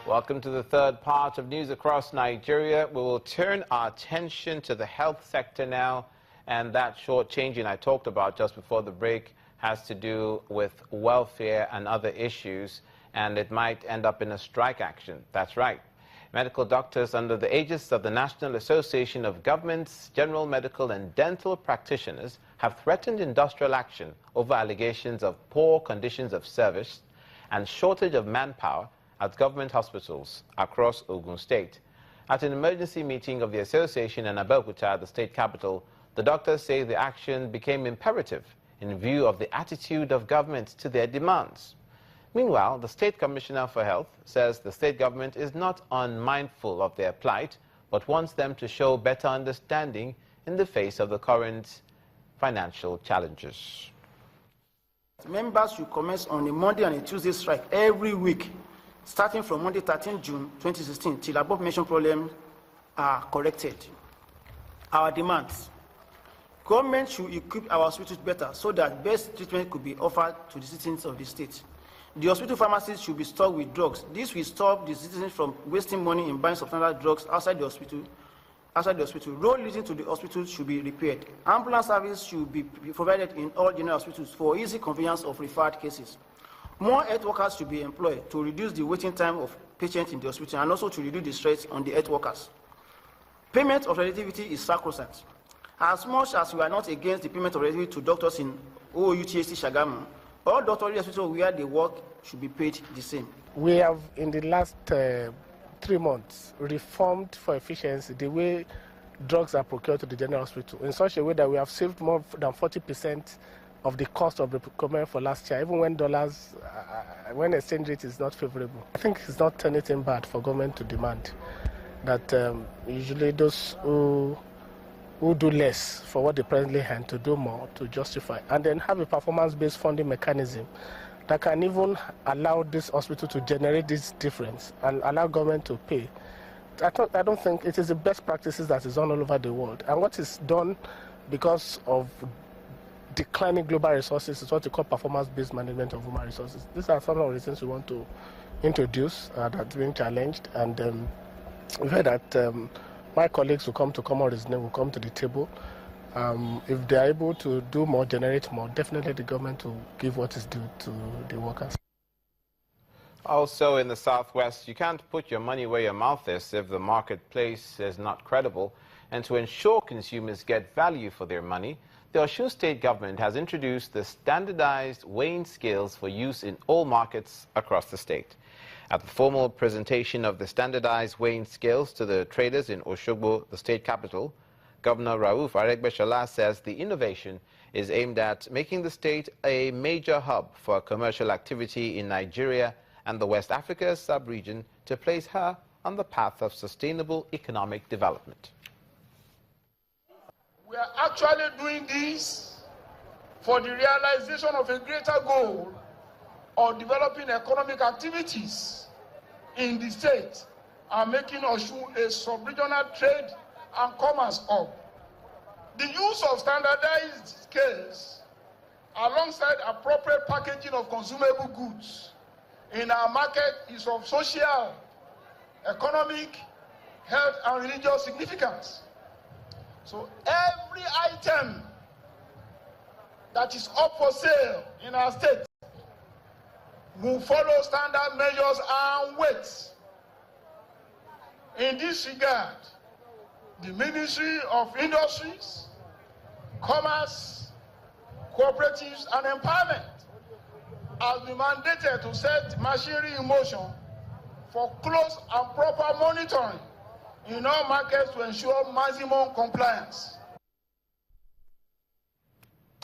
Welcome to the third part of News Across Nigeria. We will turn our attention to the health sector now, and that short-changing I talked about just before the break has to do with welfare and other issues, and it might end up in a strike action. That's right. Medical doctors under the aegis of the National Association of Governments, General Medical and Dental Practitioners have threatened industrial action over allegations of poor conditions of service and shortage of manpower at government hospitals across Ogun State. At an emergency meeting of the association in Al-Makura, the state capital, the doctors say the action became imperative in view of the attitude of government to their demands. Meanwhile, the State Commissioner for Health says the state government is not unmindful of their plight, but wants them to show better understanding in the face of the current financial challenges. Members should commence on a Monday and a Tuesday strike every week, starting from Monday 13 June 2016 till above mentioned problems are corrected. Our demands: government should equip our hospitals better so that best treatment could be offered to the citizens of the state. The hospital pharmacies should be stocked with drugs. This will stop the citizens from wasting money in buying substandard drugs outside the hospital. Road leading to the hospital should be repaired. Ambulance service should be provided in all general hospitals for easy convenience of referred cases. More health workers should be employed to reduce the waiting time of patients in the hospital and also to reduce the stress on the health workers. Payment of relativity is sacrosanct. As much as we are not against the payment of relativity to doctors in OUTHC Shagamu, all doctors hospitals where they work should be paid the same. We have, in the last 3 months, reformed for efficiency the way drugs are procured to the general hospital in such a way that we have saved more than 40% of the cost of the procurement for last year, even when when exchange rate is not favorable. I think it's not anything bad for government to demand that usually those who do less for what they presently hand to do more to justify, and then have a performance-based funding mechanism that can even allow this hospital to generate this difference and allow government to pay. I don't think it is the best practices that is done all over the world. And what is done because of declining global resources is what we call performance-based management of human resources. These are some of the things we want to introduce that's being challenged, and we've heard that my colleagues will come to common reasoning, will come to the table. If they are able to do more, generate more, definitely the government will give what is due to the workers. Also in the Southwest, you can't put your money where your mouth is if the marketplace is not credible. And to ensure consumers get value for their money, the Osun State government has introduced the standardized weighing scales for use in all markets across the state. At the formal presentation of the standardized weighing scales to the traders in Osogbo, the state capital, Governor Rauf Aregbesola says the innovation is aimed at making the state a major hub for commercial activity in Nigeria and the West Africa sub-region to place her on the path of sustainable economic development. We are actually doing this for the realization of a greater goal of developing economic activities in the state and making Osun a sub-regional trade and commerce hub. The use of standardized scales alongside appropriate packaging of consumable goods in our market is of social, economic, health and religious significance. So every item that is up for sale in our state will follow standard measures and weights. In this regard, the Ministry of Industries, Commerce, Cooperatives and Empowerment has been mandated to set machinery in motion for close and proper monitoring in all markets to ensure maximum compliance.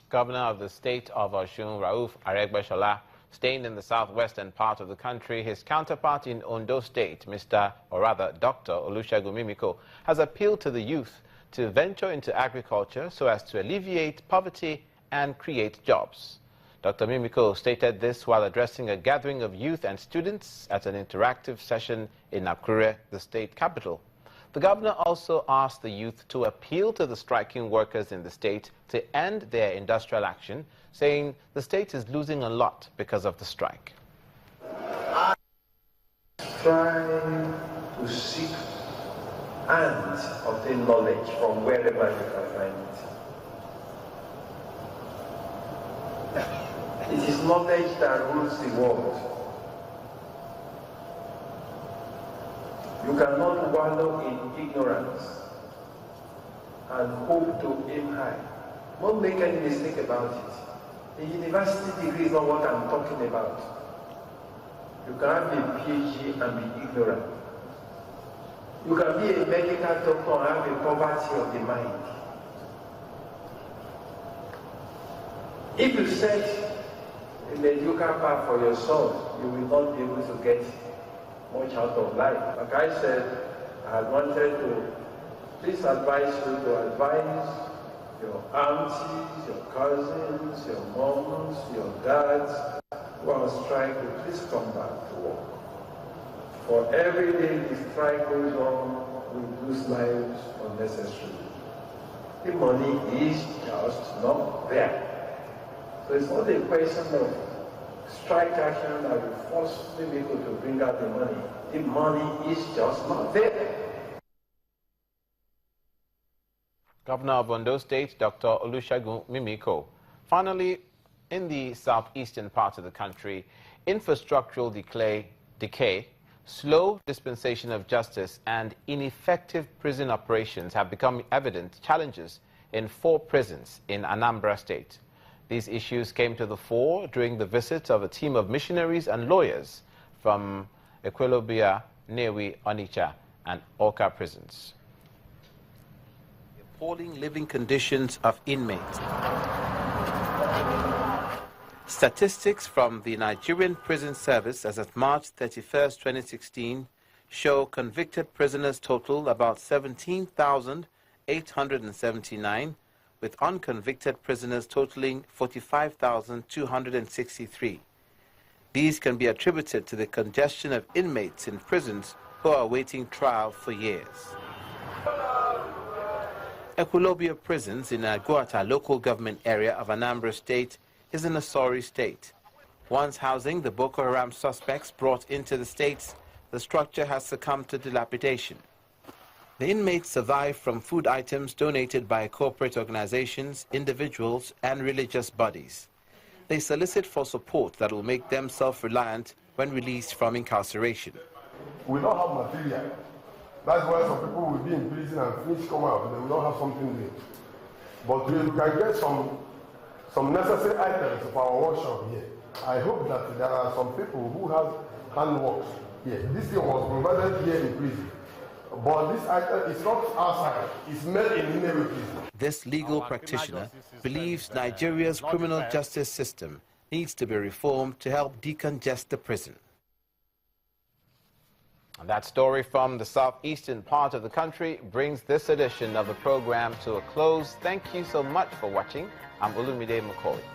Governor of the state of Osun, Rauf Aregbesola, staying in the southwestern part of the country, his counterpart in Ondo State, Dr. Olusegun Mimiko, has appealed to the youth to venture into agriculture so as to alleviate poverty and create jobs. Dr. Mimiko stated this while addressing a gathering of youth and students at an interactive session in Al-Makura, the state capital. The governor also asked the youth to appeal to the striking workers in the state to end their industrial action, saying the state is losing a lot because of the strike. try to seek and obtain knowledge from wherever you can find it. It is knowledge that rules the world. You cannot wallow in ignorance and hope to aim high. Don't make any mistake about it. A university degree is not what I'm talking about. You can have a PhD and be ignorant. You can be a medical doctor and have a poverty of the mind. If you set a mediocre path for your son, you will not be able to get much out of life. Like I said, I wanted to please advise you to advise your aunties, your cousins, your moms, your dads who are on strike to please come back to work. For every day the strike goes on, we lose lives unnecessarily. The money is just not there. So it's not a question of strike action that will force the people to bring out the money. The money is just not there. Governor of Ondo State, Dr. Olusegun Mimiko. Finally, in the southeastern part of the country, infrastructural decay, slow dispensation of justice, and ineffective prison operations have become evident challenges in 4 prisons in Anambra State. These issues came to the fore during the visit of a team of missionaries and lawyers from Ekwelobia, Newi, Onitsha, and Awka prisons. Appalling living conditions of inmates. Statistics from the Nigerian Prison Service as of March 31, 2016 show convicted prisoners total about 17,879, with unconvicted prisoners totaling 45,263. These can be attributed to the congestion of inmates in prisons who are awaiting trial for years. Ekwelobia prisons in Aguata local government area of Anambra State is in a sorry state. Once housing the Boko Haram suspects brought into the states, the structure has succumbed to dilapidation. The inmates survive from food items donated by corporate organizations, individuals, and religious bodies. They solicit for support that will make them self-reliant when released from incarceration. We don't have material. That's why some people will be in prison and finish come out and they will not have something there. But we can get some necessary items of our workshop here. I hope that there are some people who have handworks here. This thing was provided here in prison. But this item is not outside, it's made in Newi prison. This legal practitioner believes Nigeria's criminal justice system needs to be reformed to help decongest the prison. And that story from the southeastern part of the country brings this edition of the program to a close. Thank you so much for watching. I'm Olumide Macaulay.